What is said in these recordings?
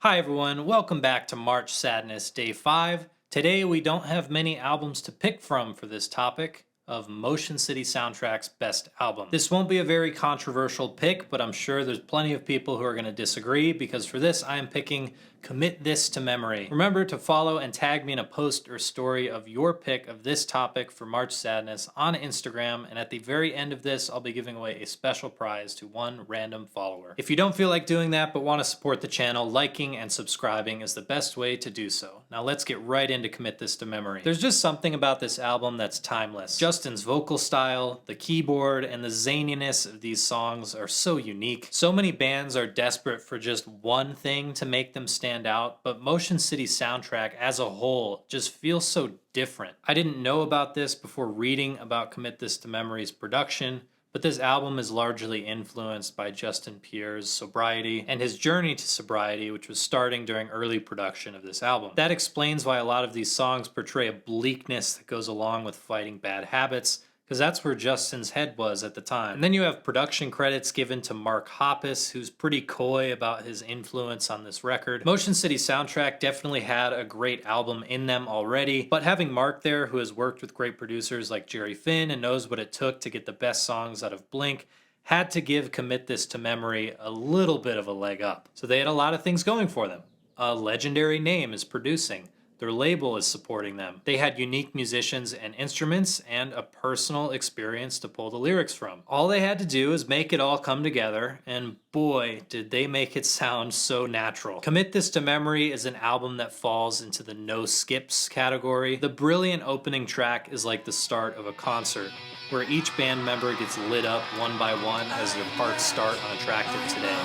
Hi everyone, welcome back to March Sadness Day 5. Today we don't have many albums to pick from for this topic of Motion City Soundtrack's best album. This won't be a very controversial pick, but I'm sure there's plenty of people who are going to disagree because for this I am picking Commit This to Memory. Remember to follow and tag me in a post or story of your pick of this topic for March Sadness on Instagram, and at the very end of this I'll be giving away a special prize to one random follower. If you don't feel like doing that but want to support the channel, liking and subscribing is the best way to do so. Now let's get right into Commit This to Memory. There's just something about this album that's timeless. Justin's vocal style, the keyboard, and the zaniness of these songs are so unique. So many bands are desperate for just one thing to make them stand out, but Motion City Soundtrack as a whole just feels so different. I didn't know about this before reading about Commit This to Memory's production, but this album is largely influenced by Justin Pierre's sobriety and his journey to sobriety, which was starting during early production of this album. That explains why a lot of these songs portray a bleakness that goes along with fighting bad habits, because that's where Justin's head was at the time. And then you have production credits given to Mark Hoppus, who's pretty coy about his influence on this record. Motion City Soundtrack definitely had a great album in them already, but having Mark there, who has worked with great producers like Jerry Finn and knows what it took to get the best songs out of Blink, had to give Commit This to Memory a little bit of a leg up. So they had a lot of things going for them. A legendary name is producing. Their label is supporting them. They had unique musicians and instruments and a personal experience to pull the lyrics from. All they had to do is make it all come together, and boy, did they make it sound so natural. Commit This to Memory is an album that falls into the no skips category. The brilliant opening track is like the start of a concert, where each band member gets lit up one by one as their parts start on a track of Today.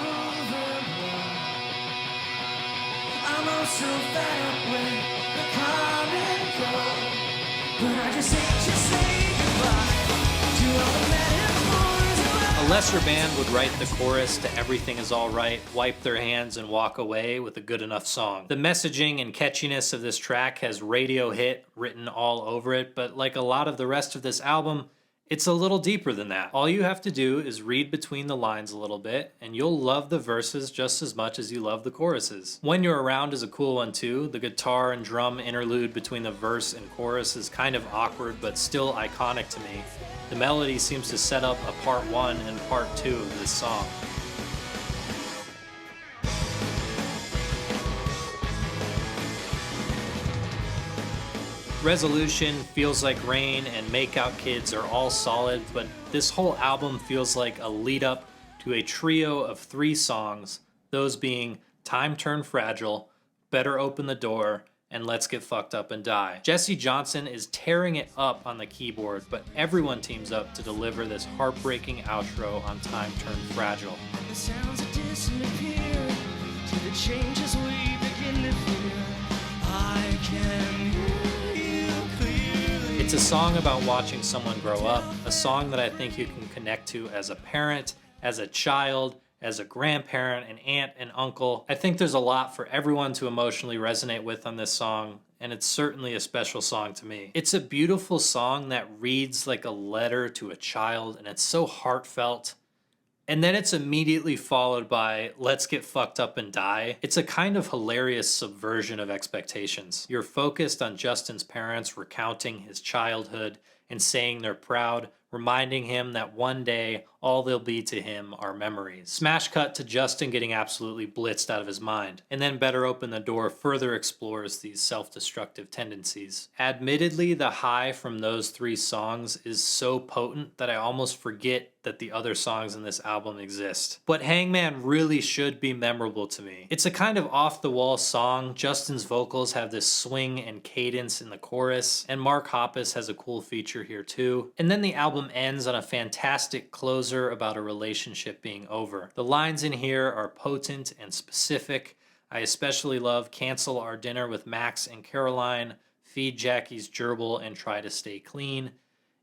I'm also fed up with the come and go, but I just hate to say goodbye to all the metaphors. A lesser band would write the chorus to Everything Is Alright, wipe their hands and walk away with a good enough song. The messaging and catchiness of this track has radio hit written all over it, but like a lot of the rest of this album, it's a little deeper than that. All you have to do is read between the lines a little bit, and you'll love the verses just as much as you love the choruses. When You're Around is a cool one too. The guitar and drum interlude between the verse and chorus is kind of awkward, but still iconic to me. The melody seems to set up a part 1 and part 2 of this song. Resolution, Feels Like Rain, and Makeout Kids are all solid, but this whole album feels like a lead up to a trio of 3 songs, those being Time Turned Fragile, Better Open the Door, and Let's Get Fucked Up and Die. Jesse Johnson is tearing it up on the keyboard, but everyone teams up to deliver this heartbreaking outro on Time Turned Fragile. The sounds that disappear to the changes we begin to fear. I can hear. It's a song about watching someone grow up, a song that I think you can connect to as a parent, as a child, as a grandparent, an aunt, and uncle. I think there's a lot for everyone to emotionally resonate with on this song, and it's certainly a special song to me. It's a beautiful song that reads like a letter to a child, and it's so heartfelt. And then it's immediately followed by Let's Get Fucked Up and Die. It's a kind of hilarious subversion of expectations. You're focused on Justin's parents recounting his childhood and saying they're proud, reminding him that one day all they'll be to him are memories. Smash cut to Justin getting absolutely blitzed out of his mind. And then Better Open the Door further explores these self-destructive tendencies. Admittedly, the high from those 3 songs is so potent that I almost forget that the other songs in this album exist. But Hangman really should be memorable to me. It's a kind of off-the-wall song. Justin's vocals have this swing and cadence in the chorus, and Mark Hoppus has a cool feature here too. And then the album ends on a fantastic closer about a relationship being over. The lines in here are potent and specific. I especially love Cancel Our Dinner with Max and Caroline, Feed Jackie's gerbil and Try to Stay Clean.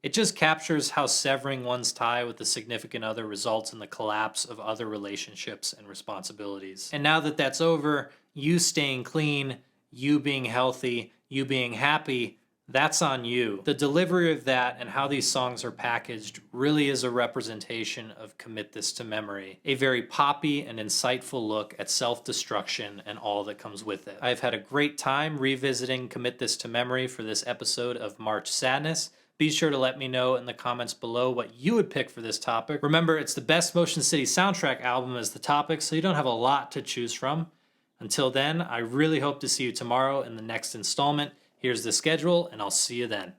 It just captures how severing one's tie with a significant other results in the collapse of other relationships and responsibilities. And now that that's over, you staying clean, you being healthy, you being happy, That's on you. The delivery of that and how these songs are packaged really is a representation of Commit This to Memory, a very poppy and insightful look at self-destruction and all that comes with it. I've had a great time revisiting Commit This to Memory for this episode of March Sadness. Be sure to let me know in the comments below what you would pick for this topic. Remember, it's the best Motion City soundtrack album as the topic, so you don't have a lot to choose from. Until then, I really hope to see you tomorrow in the next installment. Here's the schedule, and I'll see you then.